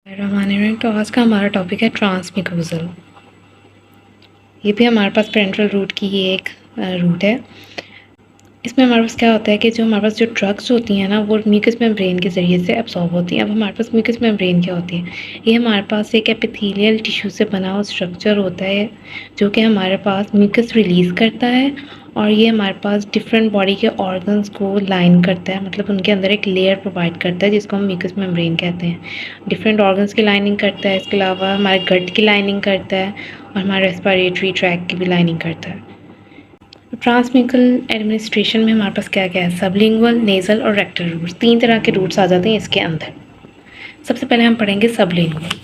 रहमान तो आज का हमारा टॉपिक है ट्रांसम्यूकोजल। ये भी हमारे पास पेरेंटल रूट की ही एक रूट है। इसमें हमारे पास क्या होता है कि जो हमारे पास जो ड्रग्स होती हैं ना वो म्यूकस मेम्ब्रेन के ज़रिए से एब्सॉर्ब होती हैं। अब हमारे पास म्यूकस मेम्ब्रेन क्या होती है? ये हमारे पास एक एपिथेलियल टिश्यू से बना हुआ स्ट्रक्चर होता है जो कि हमारे पास म्यूकस रिलीज़ करता है और ये हमारे पास डिफरेंट बॉडी के ऑर्गन्स को लाइन करता है, मतलब उनके अंदर एक लेयर प्रोवाइड करता है जिसको हम म्यूकस मेम्ब्रेन कहते हैं। डिफरेंट ऑर्गन्स की लाइनिंग करता है, इसके अलावा हमारे गट की लाइनिंग करता है और हमारे रेस्पिरेटरी ट्रैक की भी लाइनिंग करता है। ट्रांसम्यूकल एडमिनिस्ट्रेशन में हमारे पास क्या क्या है? सबलिंगुअल, नेज़ल और रेक्टल रूट्स, 3 तरह के रूट्स आ जाते हैं इसके अंदर। सबसे पहले हम पढ़ेंगे सबलिंगुअल।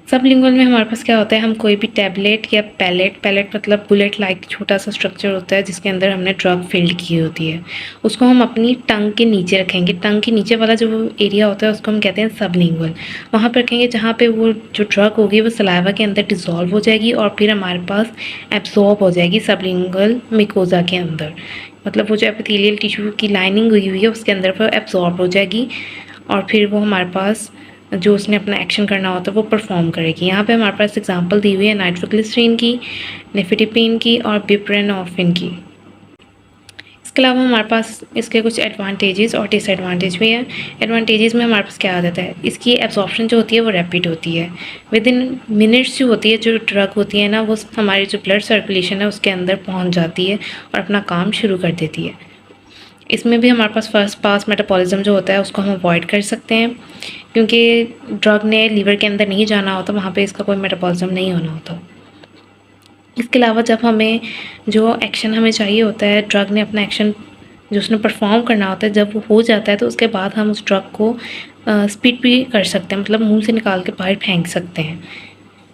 सबलिंगुअल में हमारे पास क्या होता है, हम कोई भी टैबलेट या पैलेट मतलब बुलेट लाइक छोटा सा स्ट्रक्चर होता है जिसके अंदर हमने ड्रग फिल्ड की होती है, उसको हम अपनी टंग के नीचे रखेंगे। टंग के नीचे वाला जो एरिया होता है उसको हम कहते हैं सबलिंगुअल। वहाँ पर रखेंगे जहाँ पे वो जो ड्रग होगी वो सलाइवा के अंदर डिज़ोल्व हो जाएगी और फिर हमारे पास एब्जॉर्ब हो जाएगी सबलिंगुअल मिकोजा के अंदर। मतलब वो जो एपिथेलियल टिश्यू की लाइनिंग हुई हुई है उसके अंदर वो एब्जॉर्ब हो जाएगी और फिर वो हमारे पास जो उसने अपना एक्शन करना होता है वो परफॉर्म करेगी। यहाँ पे हमारे पास एग्जांपल दी हुई है नाइट्रोग्लिसरीन की, निफेटिपिन की और बुप्रेनोर्फिन की। इसके अलावा हमारे पास इसके कुछ एडवांटेजेस और डिसएडवांटेज भी हैं। एडवांटेजेस में हमारे पास क्या आ जाता है, इसकी एब्जॉर्प्शन जो होती है वो रैपिड होती है, विद इन मिनट्स जो होती है जो ड्रग होती है ना वो हमारी जो ब्लड सर्कुलेशन है उसके अंदर पहुँच जाती है और अपना काम शुरू कर देती है। इसमें भी हमारे पास फर्स्ट पास मेटाबॉलिज्म जो होता है उसको हम अवॉइड कर सकते हैं क्योंकि ड्रग ने लीवर के अंदर नहीं जाना होता, वहाँ पे इसका कोई मेटाबॉलिज्म नहीं होना होता। इसके अलावा जब हमें जो एक्शन हमें चाहिए होता है, ड्रग ने अपना एक्शन जो उसने परफॉर्म करना होता है जब वो हो जाता है तो उसके बाद हम उस ड्रग को स्पिट भी कर सकते हैं, मतलब मुंह से निकाल के बाहर फेंक सकते हैं।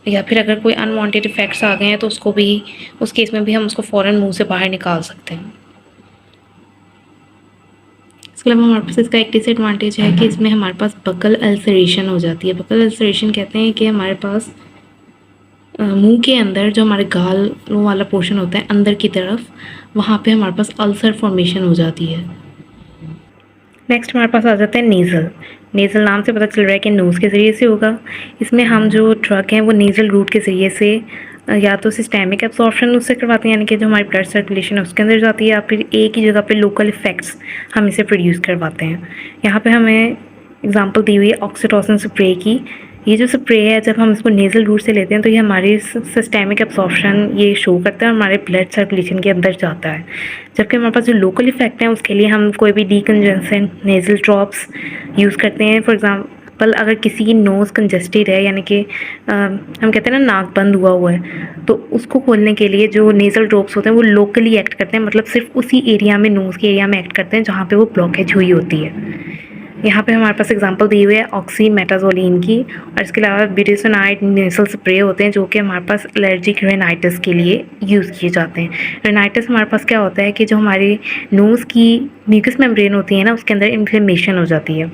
या फिर अगर कोई अनवांटेड इफ़ेक्ट्स आ गए हैं तो उसको भी, उस केस में भी हम उसको फ़ौरन मुंह से बाहर निकाल सकते हैं। इसके अलावा हमारे पास इसका एक डिसएडवांटेज है कि इसमें हमारे पास बकल अल्सरेशन हो जाती है। बकल अल्सरेशन कहते हैं कि हमारे पास मुंह के अंदर जो हमारे गालों वाला पोर्शन होता है अंदर की तरफ, वहाँ पे हमारे पास अल्सर फॉर्मेशन हो जाती है। नेक्स्ट हमारे पास आ जाता है नेज़ल। नेज़ल नाम से पता चल रहा है कि नोज़ के ज़रिए से होगा। इसमें हम जो ड्रग हैं वो नेज़ल रूट के ज़रिए से या तो सिस्टेमिक एब्जॉर्प्शन उससे करवाते हैं, यानी कि जो हमारी ब्लड सर्कुलेशन है उसके अंदर जाती है, या फिर एक ही जगह पे लोकल इफ़ेक्ट्स हम इसे प्रोड्यूस करवाते हैं। यहाँ पे हमें एग्जांपल दी हुई है ऑक्सीटोसिन स्प्रे की। ये जो स्प्रे है जब हम इसको नेज़ल रूट से लेते हैं तो ये हमारी सिस्टेमिक एब्जॉर्प्शन ये शो करता है और हमारे ब्लड सर्कुलेशन के अंदर जाता है। जबकि हमारे पास जो लोकल इफ़ेक्ट हैं उसके लिए हम कोई भी डीकंजेंसेंट नेज़ल ड्रॉप्स यूज़ करते हैं। फॉर एग्जांपल अगर किसी की नोज़ कंजेस्टेड है, यानी कि हम कहते हैं ना नाक बंद हुआ है, तो उसको खोलने के लिए जो नेज़ल ड्रॉप्स होते हैं वो लोकली एक्ट करते हैं, मतलब सिर्फ उसी एरिया में, नोज़ के एरिया में एक्ट करते हैं जहाँ पे वो ब्लॉकेज हुई होती है। यहाँ पे हमारे पास एग्जांपल दी हुई है ऑक्सीमेटाजोलिन की, और इसके अलावा ब्यूटेसोनाइड नेसल स्प्रे होते हैं जो कि हमारे पास एलर्जिक रेनाइटिस के लिए यूज़ किए जाते हैं। रेनाइटिस हमारे पास क्या होता है कि जो हमारी नोज़ की म्यूकस मेम्ब्रेन होती है ना उसके अंदर इन्फ्लेमेशन हो जाती है।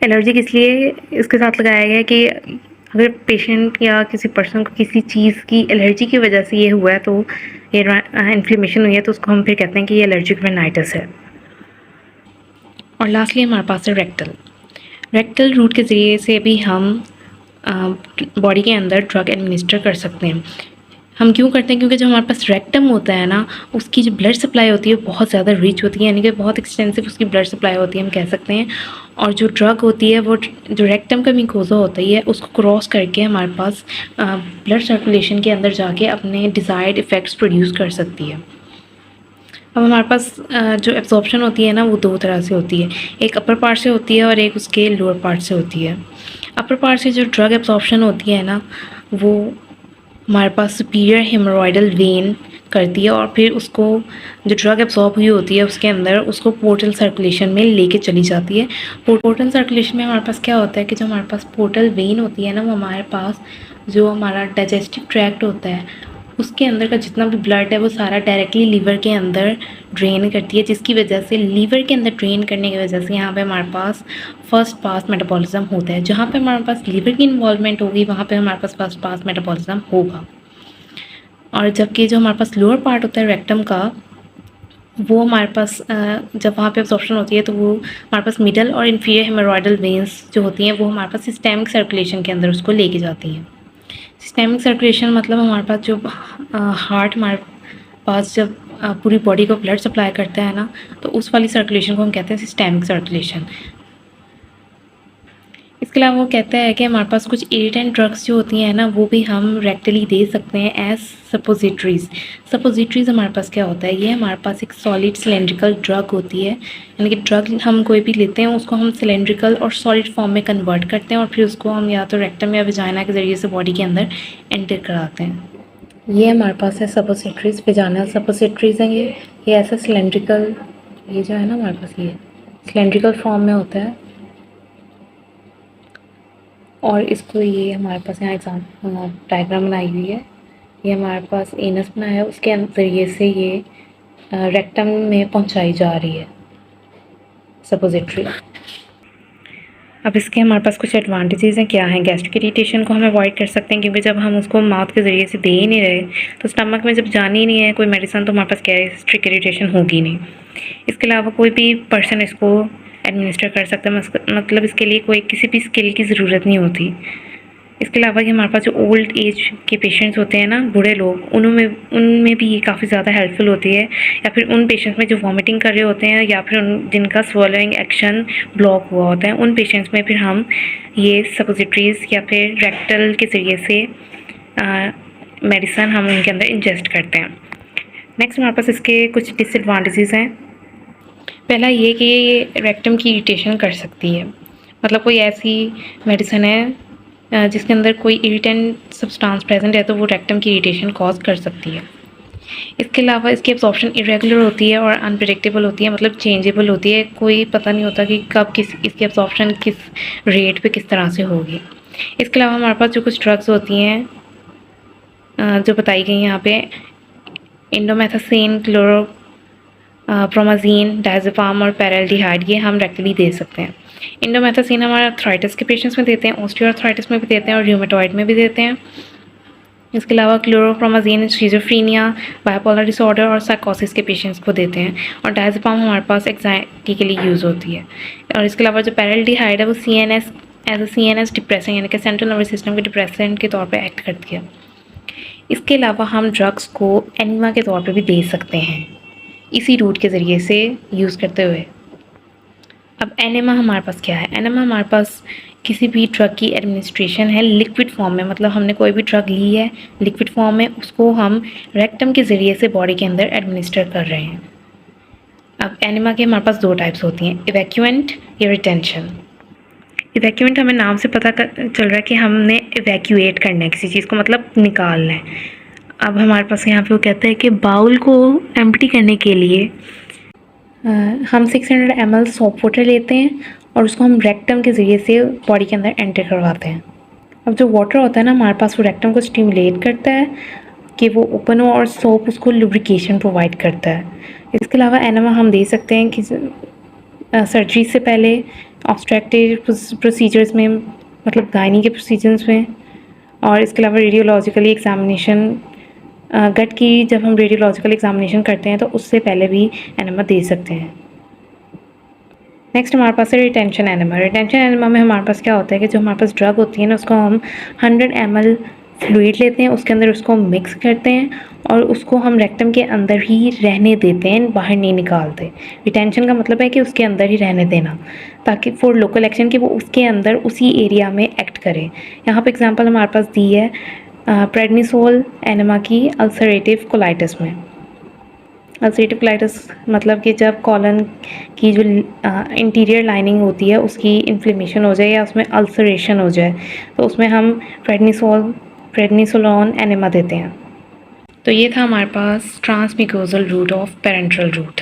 एलर्जिक इसलिए इसके साथ लगाया गया है कि अगर पेशेंट या किसी पर्सन को किसी चीज़ की एलर्जी की वजह से ये हुआ है, तो ये इन्फ्लेमेशन हुई है, तो उसको हम फिर कहते हैं कि ये एलर्जिक रेनाइटिस है। और लास्टली हमारे पास है रेक्टल रूट के ज़रिए से भी हम बॉडी के अंदर ड्रग एडमिनिस्टर कर सकते हैं। हम क्यों करते हैं? क्योंकि जो हमारे पास रेक्टम होता है ना उसकी जो ब्लड सप्लाई होती है बहुत ज़्यादा रिच होती है, यानी कि बहुत एक्सटेंसिव उसकी ब्लड सप्लाई होती है हम कह सकते हैं। और जो ड्रग होती है वो जो रेक्टम का म्यूकोसा होता है उसको क्रॉस करके हमारे पास ब्लड सर्कुलेशन के अंदर जाके अपने डिज़ायर्ड इफ़ेक्ट्स प्रोड्यूस कर सकती है। अब हमारे पास जो एब्जॉर्प्शन होती है ना वो 2 तरह से होती है, एक अपर पार्ट से होती है और एक उसके लोअर पार्ट से होती है। अपर पार्ट से जो ड्रग एब्जॉर्प्शन होती है ना वो हमारे पास सुपीरियर हेमोरॉइडल वेन करती है और फिर उसको जो ड्रग एब्जॉर्ब हुई होती है उसके अंदर उसको पोर्टल सर्कुलेशन में लेके चली जाती है। पोर्टल सर्कुलेशन में हमारे पास क्या होता है कि जो हमारे पास पोर्टल वेन होती है ना वो हमारे पास जो हमारा डाइजेस्टिव ट्रैक्ट होता है उसके अंदर का जितना भी ब्लड है वो सारा डायरेक्टली लीवर के अंदर ड्रेन करती है, जिसकी वजह से लीवर के अंदर ड्रेन करने की वजह से यहाँ पे हमारे पास फर्स्ट पास मेटाबॉलिज्म होता है। जहाँ पे हमारे पास लीवर की इन्वॉल्वमेंट होगी वहाँ पे हमारे पास फर्स्ट पास मेटाबॉलिज्म होगा। और जबकि जो हमारे पास लोअर पार्ट होता है रेक्टम का वो हमारे पास जब वहाँ पे एब्जॉर्प्शन होती है तो वो हमारे पास मिडल और इन्फीरियर हेमोरॉयडल वेन्स जो होती हैं वो हमारे पास सिस्टेमिक सर्कुलेशन के अंदर उसको लेके जाती हैं। सिस्टेमिक सर्कुलेशन मतलब हमारे पास जो हार्ट हमारे पास जब पूरी बॉडी को ब्लड सप्लाई करता है ना, तो उस वाली सर्कुलेशन को हम कहते हैं सिस्टेमिक सर्कुलेशन। इसके अलावा वो कहता है कि हमारे पास कुछ इरिटेंट ड्रग्स जो होती हैं ना, वो भी हम रेक्टली दे सकते हैं एज सपोजिटरीज। सपोजिटरीज हमारे पास क्या होता है, ये हमारे पास एक सॉलिड सिलेंड्रिकल ड्रग होती है, यानी कि ड्रग हम कोई भी लेते हैं उसको हम सिलेंड्रिकल और सॉलिड फॉर्म में कन्वर्ट करते हैं और फिर उसको हम या तो रेक्टम या विजाइना के ज़रिए से बॉडी के अंदर एंटर कराते हैं। ये हमारे पास है सपोजिटरीज, विजाइनल सपोजिटरीज हैं ये ऐसा सिलेंड्रिकल, ये जो है ना हमारे पास ये सिलेंड्रिकल फॉर्म में होता है और इसको ये हमारे पास यहाँ एग्जाम डायग्राम बनाई हुई है। ये हमारे पास एनस बनाया है, उसके ज़रिए से ये रेक्टम में पहुँचाई जा रही है सपोजिटरी। अब इसके हमारे पास कुछ एडवांटेजेस हैं। क्या हैं, गैस्ट्रिक इरिटेशन को हम अवॉइड कर सकते हैं क्योंकि जब हम उसको माउथ के ज़रिए से दे ही नहीं रहे तो स्टमक में जब जानी ही नहीं है कोई मेडिसिन तो हमारे पास गैस्ट्रिक इरिटेशन होगी नहीं। इसके अलावा कोई भी पर्सन इसको एडमिनिस्टर कर सकता है, मतलब इसके लिए कोई किसी भी स्किल की ज़रूरत नहीं होती। इसके अलावा ये हमारे पास जो ओल्ड एज के पेशेंट्स होते हैं ना, बूढ़े लोग, उनमें भी ये काफ़ी ज़्यादा हेल्पफुल होती है, या फिर उन पेशेंट्स में जो वॉमिटिंग कर रहे होते हैं या फिर जिनका स्वॉलोइंग एक्शन ब्लॉक हुआ होता है, उन पेशेंट्स में फिर हम ये सपोजिटरीज़ या फिर रेक्टल के ज़रिए से मेडिसन हम उनके अंदर इंजेस्ट करते हैं। नेक्स्ट हमारे पास इसके कुछ डिसएडवांटेजेस हैं। पहला ये कि ये रेक्टम की इरिटेशन कर सकती है, मतलब कोई ऐसी मेडिसिन है जिसके अंदर कोई इरिटेंट सब्सटेंस प्रेजेंट है तो वो रेक्टम की इरिटेशन कॉज कर सकती है। इसके अलावा इसकी एब्जॉर्प्शन इरेगुलर होती है और अनप्रेडिक्टेबल होती है, मतलब चेंजेबल होती है, कोई पता नहीं होता कि कब इसकी एब्जॉर्प्शन किस रेट पे किस तरह से होगी। इसके अलावा हमारे पास जो कुछ ड्रग्स होती हैं जो बताई गई यहाँ पे, इंडोमेथासिन, प्रोमाजीन, डायज़ेपाम और पैराल्डिहाइड, ये हम रेक्टली दे सकते हैं। इंडोमेथासिन हमारे आर्थराइटिस के पेशेंट्स में देते हैं, ऑस्टियोआर्थराइटिस में भी देते हैं और रूमेटॉइड में भी देते हैं। इसके अलावा क्लोरोप्रोमाजीन स्किज़ोफ्रेनिया, बाइपोलर डिसऑर्डर और साइकोसिस के पेशेंट्स को देते हैं, और डायज़ेपाम हमारे पास एंग्जायटी के लिए यूज़ होती है। और इसके अलावा जो पैराल्डिहाइड है वो CNS डिप्रेसेंट यानी कि सेंट्रल नर्वस सिस्टम के डिप्रेसेंट के तौर पर एक्ट करती है। इसके अलावा हम ड्रग्स को एनिमा के तौर पर भी दे सकते हैं इसी रूट के ज़रिए से यूज़ करते हुए। अब एनेमा हमारे पास क्या है, एनेमा हमारे पास किसी भी ड्रग की एडमिनिस्ट्रेशन है लिक्विड फॉर्म में, मतलब हमने कोई भी ड्रग ली है लिक्विड फॉर्म में, उसको हम रेक्टम के ज़रिए से बॉडी के अंदर एडमिनिस्टर कर रहे हैं। अब एनेमा के हमारे पास दो टाइप्स होती हैं, इवैक्यूएंट या रिटेंशन। इवैक्यूएंट हमें नाम से पता चल रहा है कि हमने इवैक्यूएट करना है किसी चीज़ को, मतलब निकालना है। अब हमारे पास यहाँ पे वो कहते हैं कि बाउल को एम्प्टी करने के लिए हम 600 ml सॉप वाटर लेते हैं और उसको हम रेक्टम के ज़रिए से बॉडी के अंदर एंटर करवाते हैं। अब जो वाटर होता है ना हमारे पास, वो रेक्टम को स्टिमुलेट करता है कि वो ओपन हो, और सोप उसको लुब्रिकेशन प्रोवाइड करता है। इसके अलावा एनेमा हम दे सकते हैं कि सर्जरी से पहले, ऑब्स्ट्रक्टिव प्रोसीजर्स में, मतलब गायनी के प्रोसीजर्स में, और इसके अलावा रेडियोलॉजिकली एग्जामिनेशन, गट की जब हम रेडियोलॉजिकल एग्जामिनेशन करते हैं तो उससे पहले भी एनेमा दे सकते हैं। नेक्स्ट हमारे पास है रिटेंशन एनेमा। रिटेंशन एनेमा में हमारे पास क्या होता है कि जो हमारे पास ड्रग होती है ना, उसको हम 100 ml फ्लूइड लेते हैं, उसके अंदर उसको मिक्स करते हैं और उसको हम रेक्टम के अंदर ही रहने देते हैं, बाहर नहीं निकालते। रिटेंशन का मतलब है कि उसके अंदर ही रहने देना, ताकि फॉर लोकल एक्शन कि वो उसके अंदर उसी एरिया में एक्ट करे। यहाँ पे एग्जांपल हमारे पास दी है प्रेडनिसोल एनेमा की अल्सरेटिव कोलाइटिस में। अल्सरेटिव कोलाइटिस मतलब कि जब कॉलन की जो इंटीरियर लाइनिंग होती है उसकी इन्फ्लेमेशन हो जाए या उसमें अल्सरेशन हो जाए, तो उसमें हम प्रेडनिसोलोन एनेमा देते हैं। तो ये था हमारे पास ट्रांसम्यूकोजल रूट ऑफ पेरेंटरल रूट।